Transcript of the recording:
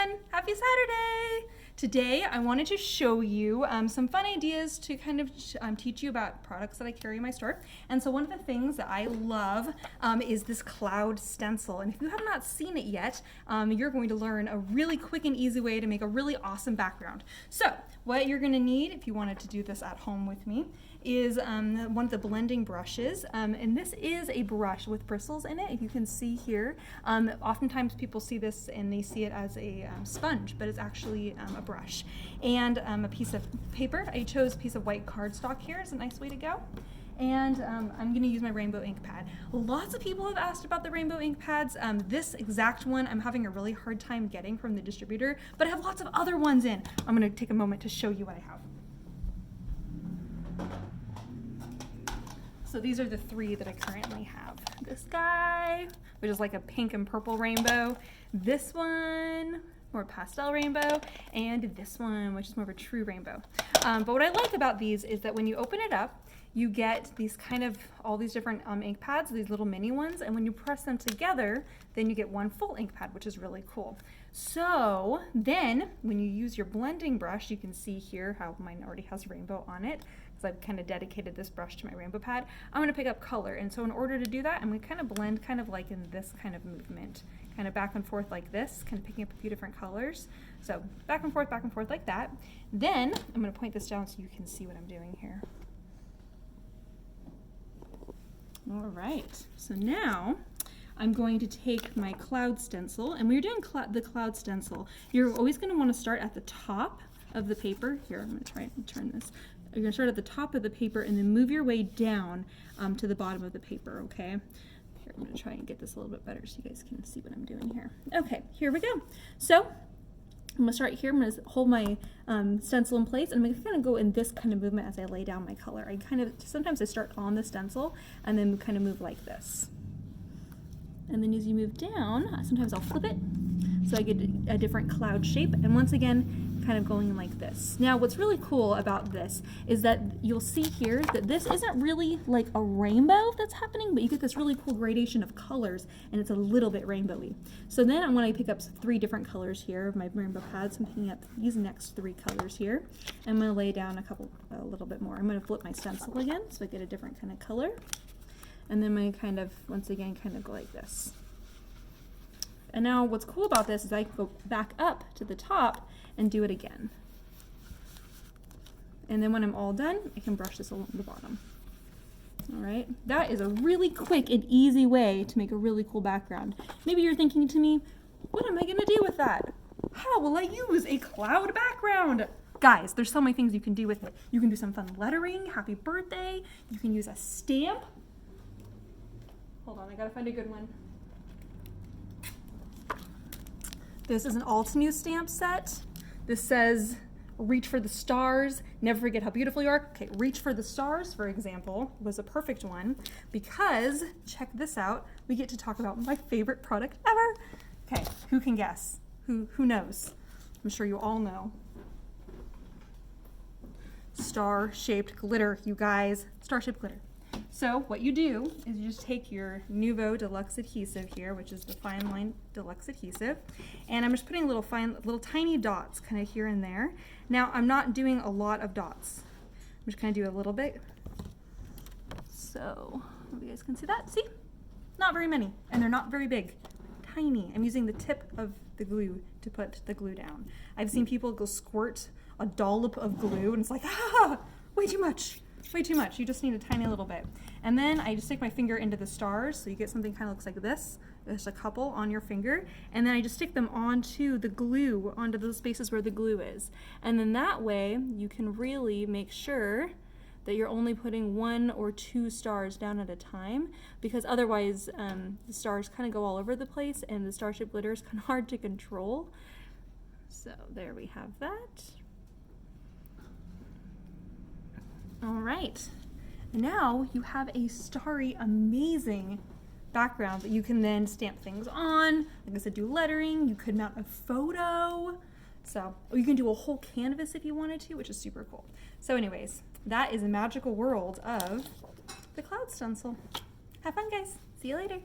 everyone! Happy Saturday! Today I wanted to show you some fun ideas to kind of teach you about products that I carry in my store. And so one of the things that I love is this Cloud Stencil. And if you have not seen it yet, you're going to learn a really quick and easy way to make a really awesome background. So what you're going to need, if you wanted to do this at home with me, is one of the blending brushes. And this is a brush with bristles in it, if you can see here. Oftentimes people see this and they see it as a sponge, but it's actually a brush. And a piece of paper. I chose a piece of white cardstock here as a nice way to go. And I'm going to use my rainbow ink pad. Lots of people have asked about the rainbow ink pads. This exact one I'm having a really hard time getting from the distributor, but I have lots of other ones in. I'm going to take a moment to show you what I have. So these are the three that I currently have. This guy, which is like a pink and purple rainbow. This one, more pastel rainbow. And this one, which is more of a true rainbow. But what I like about these is that when you open it up, you get these kind of, all these different ink pads, these little mini ones, and when you press them together, then you get one full ink pad, which is really cool. So then, when you use your blending brush, you can see here how mine already has rainbow on it, because I've kind of dedicated this brush to my rainbow pad. I'm going to pick up color, and so in order to do that, I'm going to kind of blend kind of like in this kind of movement, kind of back and forth like this, kind of picking up a few different colors. So back and forth like that. Then, I'm going to point this down so you can see what I'm doing here. All right, so now I'm going to take my Cloud Stencil, and when you're doing the Cloud Stencil, you're always going to want to start at the top of the paper. Here, I'm going to try and turn this. You're going to start at the top of the paper and then move your way down to the bottom of the paper, okay? Here, I'm going to try and get this a little bit better so you guys can see what I'm doing here. Okay, here we go. So I'm going to start here. I'm going to hold my stencil in place, and I'm going to kind of go in this kind of movement as I lay down my color. Sometimes I start on the stencil and then kind of move like this. And then as you move down, sometimes I'll flip it so I get a different cloud shape. And once again, kind of going like this. Now, what's really cool about this is that you'll see here that this isn't really like a rainbow that's happening, but you get this really cool gradation of colors, and it's a little bit rainbowy. So then I'm going to pick up three different colors here of my rainbow pads. I'm picking up these next three colors here. I'm going to lay down a little bit more. I'm going to flip my stencil again so I get a different kind of color. And then I'm going to kind of, once again, kind of go like this. And now what's cool about this is I can go back up to the top and do it again. And then when I'm all done, I can brush this along the bottom. All right, that is a really quick and easy way to make a really cool background. Maybe you're thinking to me, what am I gonna do with that? How will I use a cloud background? Guys, there's so many things you can do with it. You can do some fun lettering, happy birthday. You can use a stamp. Hold on, I gotta find a good one. This is an Altenew stamp set. This says, reach for the stars, never forget how beautiful you are. Okay, reach for the stars, for example, was a perfect one because, check this out, we get to talk about my favorite product ever. Okay, who can guess? Who knows? I'm sure you all know. Star-shaped glitter, you guys. Star-shaped glitter. So what you do is you just take your Nouveau Deluxe adhesive here, which is the fine line deluxe adhesive, and I'm just putting little tiny dots kind of here and there. Now I'm not doing a lot of dots. I'm just kind of do a little bit. So hope you guys can see that. See? Not very many, and they're not very big. Tiny. I'm using the tip of the glue to put the glue down. I've seen people go squirt a dollop of glue, and it's like, ah, way too much. Way too much. You just need a tiny little bit. And then I just stick my finger into the stars, so you get something kind of looks like this. There's a couple on your finger, and then I just stick them onto the glue, onto those spaces where the glue is. And then that way, you can really make sure that you're only putting 1 or 2 stars down at a time, because otherwise the stars kind of go all over the place, and the star-shaped glitter is kind of hard to control. So there we have that. All right, and now you have a starry, amazing background that you can then stamp things on. Like I said, do lettering, you could mount a photo. So, or you can do a whole canvas if you wanted to, which is super cool. So anyways, that is a magical world of the Cloud Stencil. Have fun, guys. See you later.